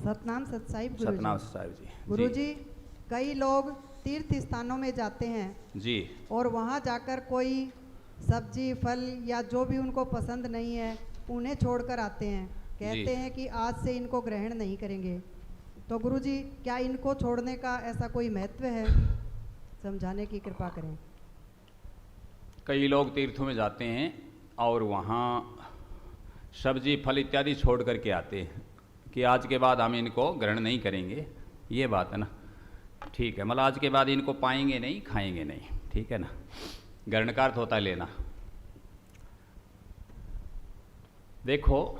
सतनाम सतसाहिब सतनाम साहिब जी। गुरुजी, कई लोग तीर्थ स्थानों में जाते हैं जी और वहाँ जाकर कोई सब्जी फल या जो भी उनको पसंद नहीं है उन्हें छोड़कर आते हैं। कहते हैं कि आज से इनको ग्रहण नहीं करेंगे। तो गुरुजी, क्या इनको छोड़ने का ऐसा कोई महत्व है? समझाने की कृपा करें। कई लोग तीर्थों में जाते हैं और वहाँ सब्जी फल इत्यादि छोड़ करके आते हैं कि आज के बाद हम इनको ग्रहण नहीं करेंगे। ये बात है ना, ठीक है। मतलब आज के बाद इनको पाएंगे नहीं, खाएंगे नहीं, ठीक है ना। ग्रहण का अर्थ होता है लेना। देखो,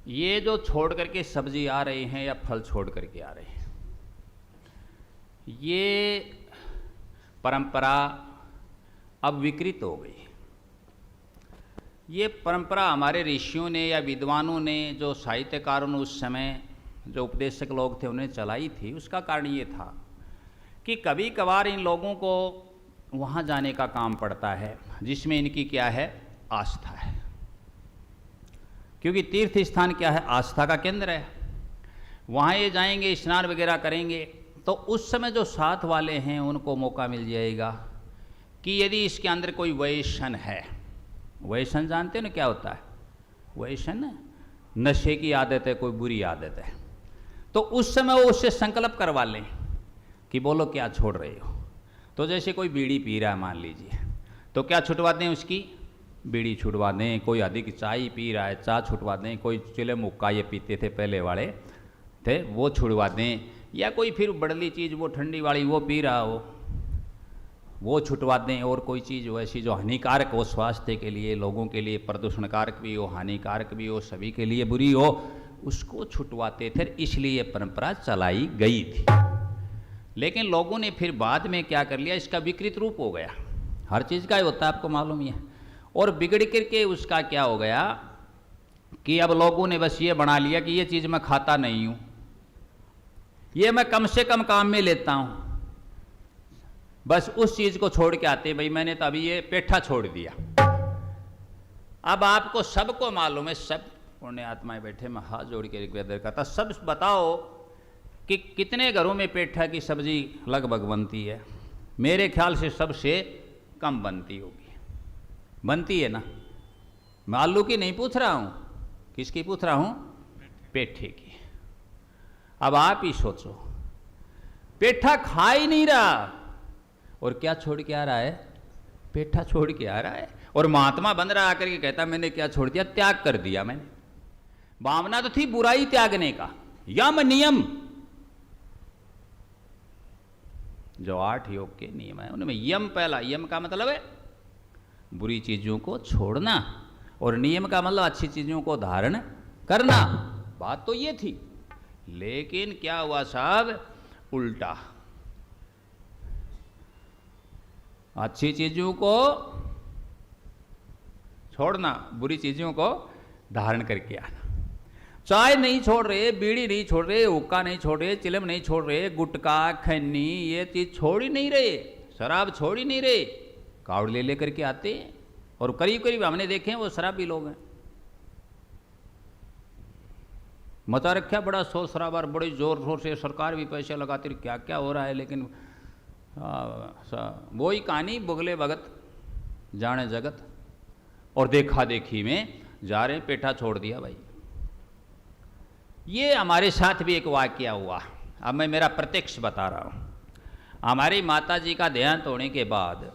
ये जो छोड़ करके सब्जी आ रहे हैं या फल छोड़ करके आ रहे हैं, ये परंपरा अब विकृत हो गई। ये परंपरा हमारे ऋषियों ने या विद्वानों ने, जो साहित्यकारों ने उस समय जो उपदेशक लोग थे उन्हें चलाई थी। उसका कारण ये था कि कभी कभार इन लोगों को वहाँ जाने का काम पड़ता है जिसमें इनकी क्या है, आस्था है। क्योंकि तीर्थ स्थान क्या है, आस्था का केंद्र है। वहाँ ये जाएंगे, स्नान वगैरह करेंगे, तो उस समय जो साथ वाले हैं उनको मौका मिल जाएगा कि यदि इसके अंदर कोई व्यसन है। व्यसन जानते हो ना क्या होता है? व्यसन नशे की आदत है, कोई बुरी आदत है, तो उस समय वो उससे संकल्प करवा लें कि बोलो क्या छोड़ रहे हो। तो जैसे कोई बीड़ी पी रहा है मान लीजिए, तो क्या छुटवा दें उसकी? बीड़ी छुटवा दें। कोई अधिक चाय पी रहा है, चाय छुटवा दें। कोई चिले मुक्का ये पीते थे पहले वाले थे, वो छुड़वा दें। या कोई फिर बड़ली चीज़ वो ठंडी वाली वो पी रहा हो, वो छुटवा दें। और कोई चीज़ वैसी जो हानिकारक हो, स्वास्थ्य के लिए, लोगों के लिए प्रदूषणकारक भी हो, हानिकारक भी हो, सभी के लिए बुरी हो, उसको छुटवाते थे। इसलिए ये परंपरा चलाई गई थी। लेकिन लोगों ने फिर बाद में क्या कर लिया, इसका विकृत रूप हो गया। हर चीज़ का ही होता है, आपको मालूम ही है। और बिगड़ करके उसका क्या हो गया कि अब लोगों ने बस ये बना लिया कि ये चीज़ मैं खाता नहीं हूँ, ये मैं कम से कम काम में लेता हूँ। बस उस चीज़ को छोड़ के आते, भाई मैंने तो अभी ये पेठा छोड़ दिया। अब आपको सबको मालूम है, सब पुण्य आत्माएं बैठे, मैं हाथ जोड़ के रिक्वेस्ट करता, सब बताओ कि कितने घरों में पेठा की सब्जी लगभग बनती है? मेरे ख्याल से सबसे कम बनती होगी। बनती है ना? मैं आलू की नहीं पूछ रहा हूँ, किसकी पूछ रहा हूँ? पेठे की। अब आप ही सोचो, पेठा खा ही नहीं रहा और क्या छोड़ के आ रहा है? पेठा छोड़ के आ रहा है। और महात्मा बन रहा आकर के कहता मैंने क्या छोड़ दिया? त्याग कर दिया मैंने। भावना तो थी बुराई त्यागने का, यम नियम, जो 8 योग के नियम है उनमें यम पहला। यम का मतलब है बुरी चीजों को छोड़ना, और नियम का मतलब अच्छी चीजों को धारण करना। बात तो ये थी। लेकिन क्या हुआ साहब? उल्टा। अच्छी चीजों को छोड़ना, बुरी चीजों को धारण करके आना। चाय नहीं छोड़ रहे, बीड़ी नहीं छोड़ रहे, हुक्का नहीं छोड़ रहे, चिलम नहीं छोड़ रहे, गुटखा खैनी ये चीज छोड़ ही नहीं रहे, शराब छोड़ ही नहीं रहे, कावड़ ले लेकर के आते हैं। और करीब करीब हमने देखे हैं वो शराबी लोग हैं। मचा रखा बड़ा शोर शराबा, बड़े जोर शोर से, सरकार भी पैसे लगाती, क्या क्या हो रहा है। लेकिन वही कहानी, बुगले भगत जाने जगत, और देखा देखी में जा रहे, पेठा छोड़ दिया भाई। ये हमारे साथ भी एक वाकया हुआ। अब मैं मेरा प्रत्यक्ष बता रहा हूँ। हमारी माता जी का देहांत होने के बाद,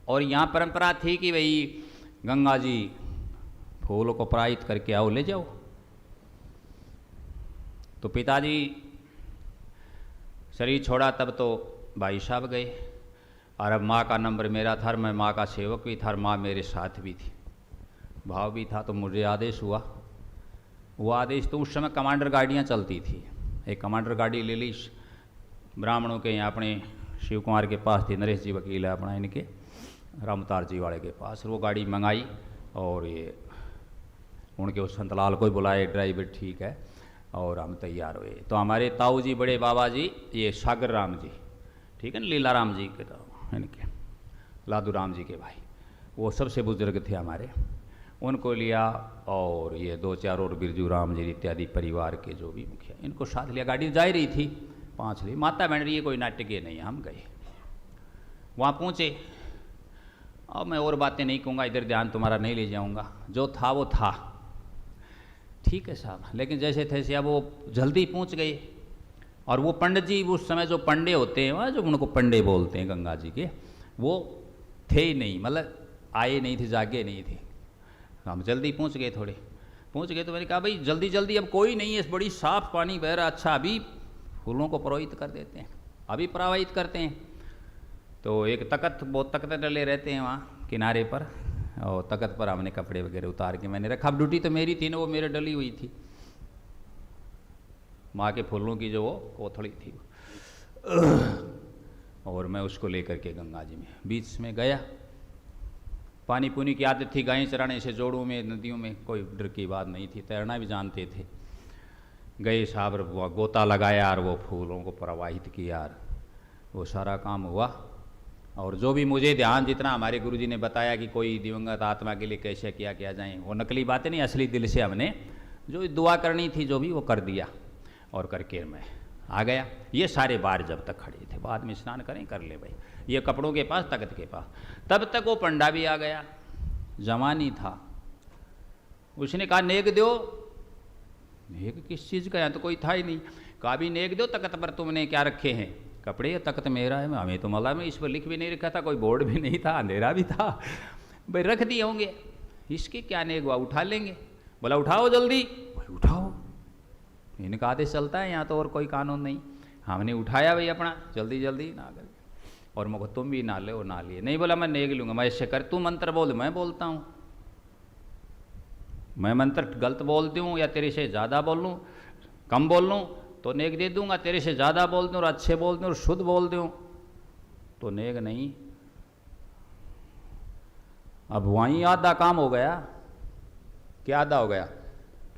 और यहाँ परंपरा थी कि भाई गंगा जी फूलों को प्रायित करके आओ, ले जाओ। तो पिताजी शरीर छोड़ा तब तो भाई साहब गए, और अब माँ का नंबर मेरा था, मैं माँ का सेवक भी था, और माँ मेरे साथ भी थी, भाव भी था। तो मुझे आदेश हुआ। वो आदेश तो उस समय कमांडर गाड़ियाँ चलती थी। एक कमांडर गाड़ी ले ली ब्राह्मणों के, यहाँ अपने शिव कुमार के पास थी, नरेश जी वकील है अपना, इनके रामतार जी वाले के पास। वो गाड़ी मंगाई और ये उनके उस संतलाल को बुलाए, ड्राइवर ठीक है, और हम तैयार हुए। तो हमारे ताऊ जी, बड़े बाबा जी, ये सागर राम जी, ठीक है ना, लीला राम जी के, तो इनके लादू राम जी के भाई, वो सबसे बुजुर्ग थे हमारे। उनको लिया, और ये 2-4 और बिरजू राम जी इत्यादि परिवार के जो भी मुखिया, इनको साथ लिया। गाड़ी जा रही थी 5 लिए, माता बहन रही है, कोई नाटकीय नहीं है। हम गए, वहाँ पहुँचे। अब मैं और बातें नहीं कहूँगा, इधर ध्यान तुम्हारा नहीं ले जाऊँगा, जो था वो था, ठीक है साहब। लेकिन जैसे थे अब वो जल्दी पहुँच गए। और वो पंडित जी उस समय जो पंडे होते हैं वहाँ, जो उनको पंडे बोलते हैं गंगा जी के, वो थे ही नहीं, मतलब आए नहीं थे, जागे नहीं थे। हम जल्दी पहुँच गए, थोड़े पहुँच गए तो मैंने कहा भाई जल्दी जल्दी, अब कोई नहीं है, बड़ी साफ पानी बह रहा, अच्छा अभी फूलों को प्रवाहित कर देते हैं, अभी प्रवाहित करते हैं। तो एक तख्त, बहुत तख्त डले रहते हैं वहाँ किनारे पर, और तख्त पर हमने कपड़े वगैरह उतार के मैंने रखा। अब ड्यूटी तो मेरी थी ना, वो मेरे डली हुई थी, माँ के फूलों की जो वो कोथड़ी थी, और मैं उसको लेकर के गंगा जी में बीच में गया। पानी पुनी की आदत थी, गायें चराने से, जोड़ों में, नदियों में कोई डर की बात नहीं थी, तैरना भी जानते थे। गए साहब, गोता लगाया और वो फूलों को प्रवाहित किया, और वो सारा काम हुआ। और जो भी मुझे ध्यान, जितना हमारे गुरुजी ने बताया कि कोई दिवंगत आत्मा के लिए कैसे किया जाए, वो नकली बातें नहीं, असली दिल से हमने जो दुआ करनी थी जो भी वो कर दिया, और करके मैं आ गया। ये सारे बार जब तक खड़े थे, बाद में स्नान करें कर ले भाई, ये कपड़ों के पास, तख्त के पास। तब तक वो पंडा भी आ गया, जमानी था। उसने कहा नेक दो। नेक किस चीज़ का, यहाँ तो कोई था ही नहीं। कहा भी नेक दो, तख्त पर तुमने क्या रखे हैं कपड़े, तख्त मेरा है, हमें तो मला में इस पर लिख भी नहीं रखा था, कोई बोर्ड भी नहीं था, अंधेरा भी था, भाई रख दिए होंगे, इसके क्या नेक हुआ, उठा लेंगे। बोला उठाओ जल्दी, भाई उठाओ, इनका आदेश चलता है यहाँ तो, और कोई कानून नहीं। हमने उठाया भाई अपना जल्दी जल्दी ना कर, और मुझको तुम भी ना ले, और ना लिए नहीं। बोला मैं नेक लूँगा, मैं ऐसे कर, तू मंत्र बोल, मैं बोलता हूँ, मैं मंत्र गलत बोल दूँ या तेरे से ज़्यादा बोल लूँ, कम बोल लूँ तो नेक दे दूँगा, तेरे से ज़्यादा बोल दूँ और अच्छे बोल दूँ और शुद्ध बोल दूँ तो नेक नहीं। अब वहीं आधा काम हो गया। क्या आधा हो गया,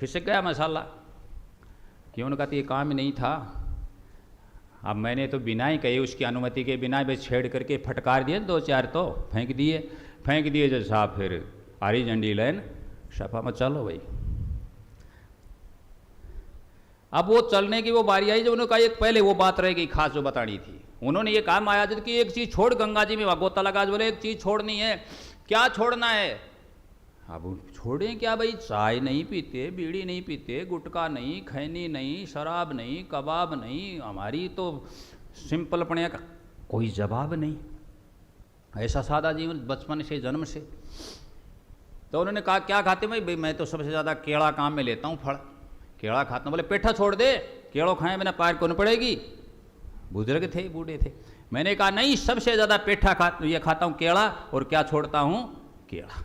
खिसक गया मसाला, क्यों उनका तो ये काम ही नहीं था। अब मैंने तो बिना ही कही, उसकी अनुमति के बिना भी छेड़ करके फटकार दिए, 2-4 तो फेंक दिए जो साहब, फिर आरी झंडी लाइन सफा में चलो भाई। अब वो चलने की वो बारी आई, जो उन्होंने कहा एक पहले वो बात रह गई खास जो बतानी थी। उन्होंने ये कहा महाराज कि एक चीज़ छोड़, गंगा जी में गोता लगा, बोले एक चीज़ छोड़नी है। क्या छोड़ना है? अब छोड़ें क्या भाई, चाय नहीं पीते, बीड़ी नहीं पीते, गुटखा नहीं, खैनी नहीं, शराब नहीं, कबाब नहीं, हमारी तो सिंपल पड़े का कोई जवाब नहीं, ऐसा सादा जीवन बचपन से, जन्म से। तो उन्होंने कहा क्या खाते भाई? मैं तो सबसे ज़्यादा केड़ा काम में लेता हूँ, फल केड़ा खाता हूँ। बोले पेठा छोड़ दे, केड़ो खाए बिना पैर कौन पड़ेगी। बुजुर्ग थे, बूढ़े थे। मैंने कहा नहीं, सबसे ज़्यादा पेठा ये खाता हूँ केड़ा, और क्या छोड़ता हूँ? केड़ा।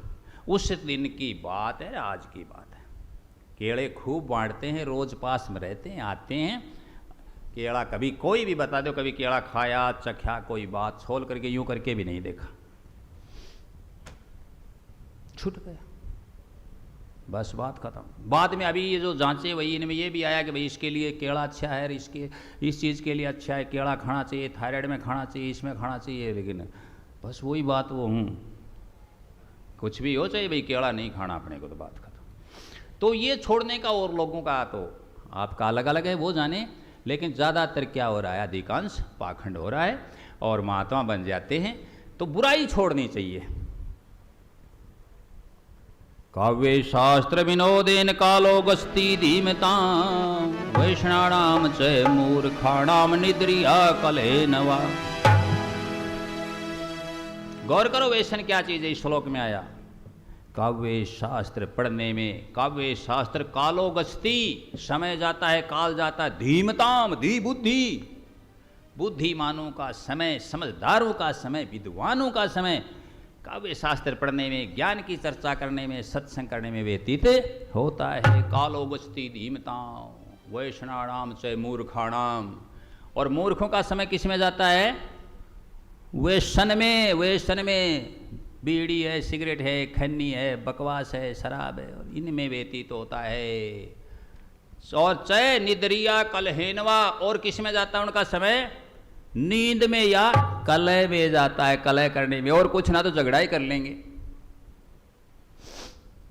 उस दिन की बात है, आज की बात है। केड़े खूब बांटते हैं, रोज पास में रहते हैं, आते हैं। केड़ा कभी कोई भी बता दो, कभी केड़ा खाया, चखा, कोई बात छोल करके यूं करके भी नहीं देखा, छूट गया, बस बात खत्म। बाद में अभी ये जो जांचे वही इनमें ये भी आया कि भाई इसके लिए केड़ा अच्छा है, इसके इस चीज़ के लिए अच्छा है, केड़ा खाना चाहिए, थायराइड में खाना चाहिए, इसमें खाना चाहिए। लेकिन बस वही बात वो कुछ भी हो चाहिए भाई, केड़ा नहीं खाना अपने को, तो बात खत्म। तो ये छोड़ने का और लोगों का तो आपका अलग अलग है, वो जाने। लेकिन ज़्यादातर क्या हो रहा है, अधिकांश पाखंड हो रहा है और महात्मा बन जाते हैं। तो बुराई छोड़नी चाहिए। काव्य शास्त्र विनोदेन कालो गस्ती धीमता, वैष्णाणाम च मूर्खाणाम निद्रिया कले नवा। गौर करो वैसन क्या चीज है, इस श्लोक में आया। काव्य शास्त्र पढ़ने में, काव्य शास्त्र कालो गस्ती, समय जाता है, काल जाता है। धीमताम, धी बुद्धि, बुद्धिमानों का समय, समझदारों का समय, विद्वानों का समय काव्य शास्त्र पढ़ने में, ज्ञान की चर्चा करने में, सत्संग करने में व्यतीत होता है। कालो गस्ती धीमताम वैष्णाणाम च मूर्खाणाम। और मूर्खों का समय किस में जाता है? व्यसन में। व्यसन में बीड़ी है, सिगरेट है, खन्नी है, बकवास है, शराब है, और इनमें व्यतीत होता है। और चय निद्रिया कलहेनवा। और किस में जाता है उनका समय? नींद में या कलह में जाता है, कलह करने में। और कुछ ना तो झगड़ा ही कर लेंगे।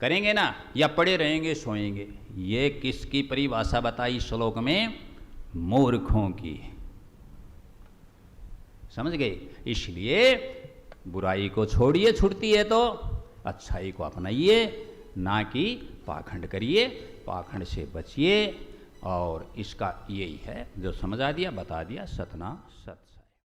करेंगे ना, या पड़े रहेंगे सोएंगे। ये किसकी परिभाषा बताई श्लोक में? मूर्खों की। समझ गए? इसलिए बुराई को छोड़िए छूटती है तो, अच्छाई को अपनाइए, ना कि पाखंड करिए, पाखंड से बचिए। और इसका यही है जो समझा दिया, बता दिया, सतना सत।